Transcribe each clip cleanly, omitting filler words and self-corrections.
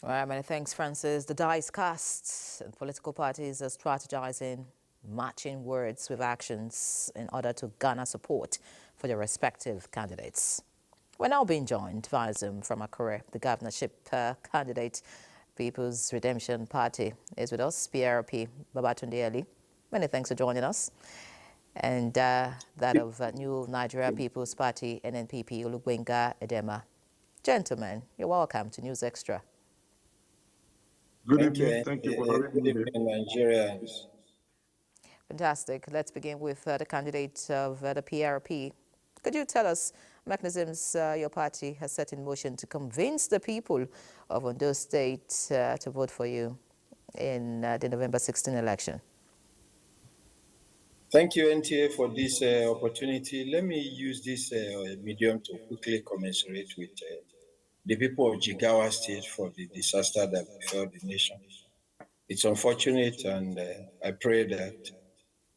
All right, many thanks, Francis. The die is cast, and political parties are strategizing, matching words with actions in order to garner support for their respective candidates. We're now being joined via Zoom from Akure. The governorship candidate, People's Redemption Party, is with us, PRP, Babatunde Ali. Many thanks for joining us. And that of New Nigeria People's Party, NNPP, Olubenga Edema. Gentlemen, you're welcome to News Extra. Good evening. Thank you for having me here. Nigerians. Fantastic. Let's begin with the candidate of the PRP. Could you tell us mechanisms your party has set in motion to convince the people of Ondo State to vote for you in the November 16 election? Thank you, NTA, for this opportunity. Let me use this medium to quickly commiserate with the people of Jigawa State for the disaster that befell the nation. It's unfortunate, and I pray that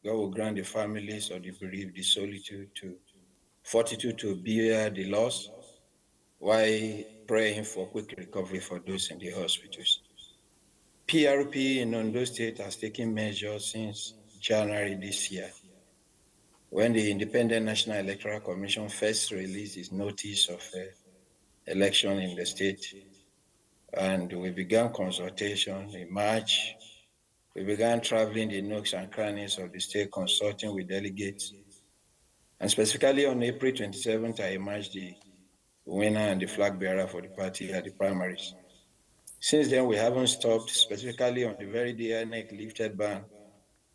God will grant the families of the bereaved the fortitude to bear the loss, while praying for quick recovery for those in the hospitals. PRP in Ondo State has taken measures since January this year, when the Independent National Electoral Commission first released its notice of election in the state. And we began consultation in March. We began traveling the nooks and crannies of the state, consulting with delegates. And specifically on April 27th, I emerged the winner and the flag bearer for the party at the primaries. Since then, we haven't stopped, specifically on the very day INEC lifted ban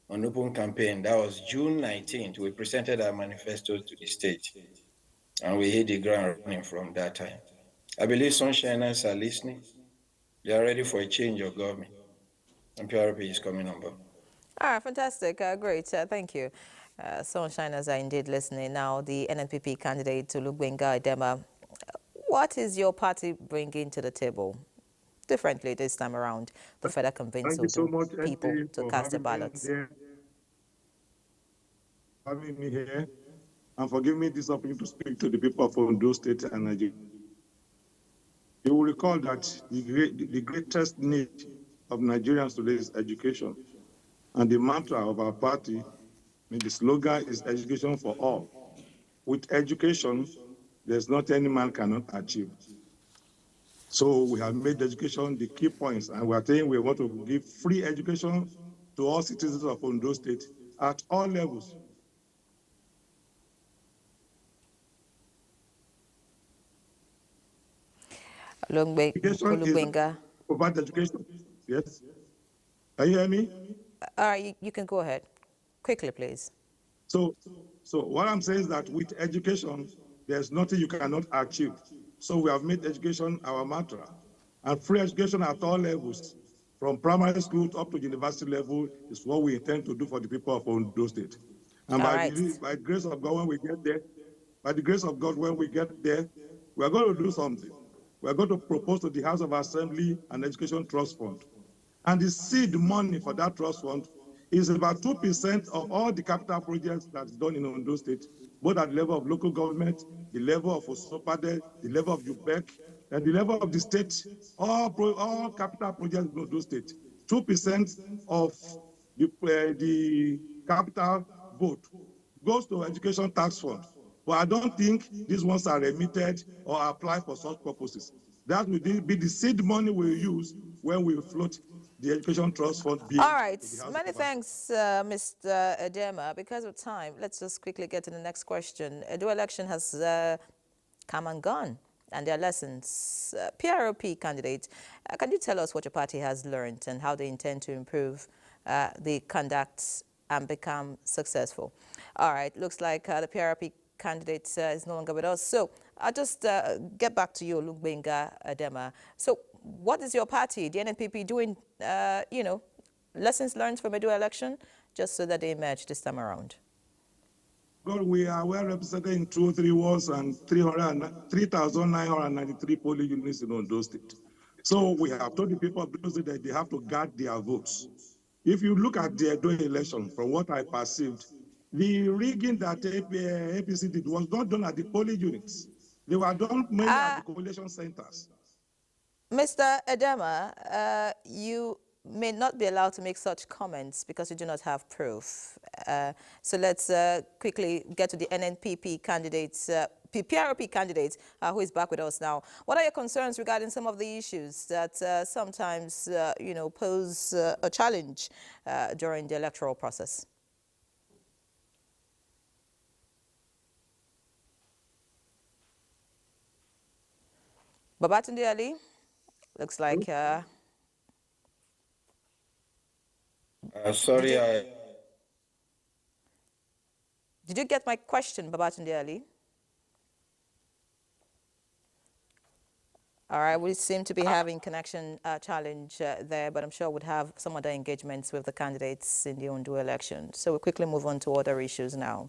on open campaign. That was June 19th. We presented our manifesto to the state, and we hit the ground running from that time. I believe Sunshiners are listening. They are ready for a change of government, and PRP is coming on board. All right, fantastic. Great. Thank you. Sunshiners are indeed listening. Now, the NNPP candidate, Olubenga Edema, what is your party bringing to the table differently this time around to further convince people to cast their ballots? Having me here, and for giving me this opportunity to speak to the people of Ondo State and Nigeria. You will recall that the greatest need of Nigerians today is education. And the mantra of our party, the slogan is education for all. With education, there's not any man cannot achieve. So we have made education the key points, and we are saying we want to give free education to all citizens of Ondo State at all levels. Olubenga. Provide education. Yes. Can you hear me? All right, you can go ahead. Quickly, please. So what I'm saying is that with education, there's nothing you cannot achieve. So we have made education our mantra. And free education at all levels, from primary school up to university level, is what we intend to do for the people of Ondo State. And by the grace of God, when we get there, we are going to do something. We are going to propose to the House of Assembly an education trust fund. And the seed money for that trust fund is about 2% of all the capital projects that's done in Ondo State, both at the level of local government, the level of Osopade, the level of UBEC, and the level of the state, all capital projects in Ondo State. 2% of the capital vote goes to education tax fund. But I don't think these ones are remitted or applied for such purposes. That will be the seed money we use when we float the education trust fund. All right, many thanks, Mr. Edema. Because of time, let's just quickly get to the next question. The election has come and gone, and there are lessons. PRP candidate, can you tell us what your party has learned and how they intend to improve the conduct and become successful? All right, looks like the PRP candidate is no longer with us. So I'll just get back to you, Olubenga Edema. So what is your party, the NNPP, doing, lessons learned from Edo election, just so that they emerge this time around? Well, we are well represented in 203 wards and 3,993 polling units in Ondo State. So we have told the people of Ondo State that they have to guard their votes. If you look at the Edo election, from what I perceived, the rigging that APC did was not done at the polling units. They were done mainly at the collation centers. Mr. Edema, you may not be allowed to make such comments because you do not have proof. So let's quickly get to the NNPP candidates, PRP candidate who is back with us now. What are your concerns regarding some of the issues that sometimes, pose a challenge during the electoral process? Babatunde Ali, looks like... Sorry, Did you get my question, Babatunde Ali? All right, we seem to be having connection challenge there, but I'm sure we'd have some other engagements with the candidates in the Ondo election. So we'll quickly move on to other issues now.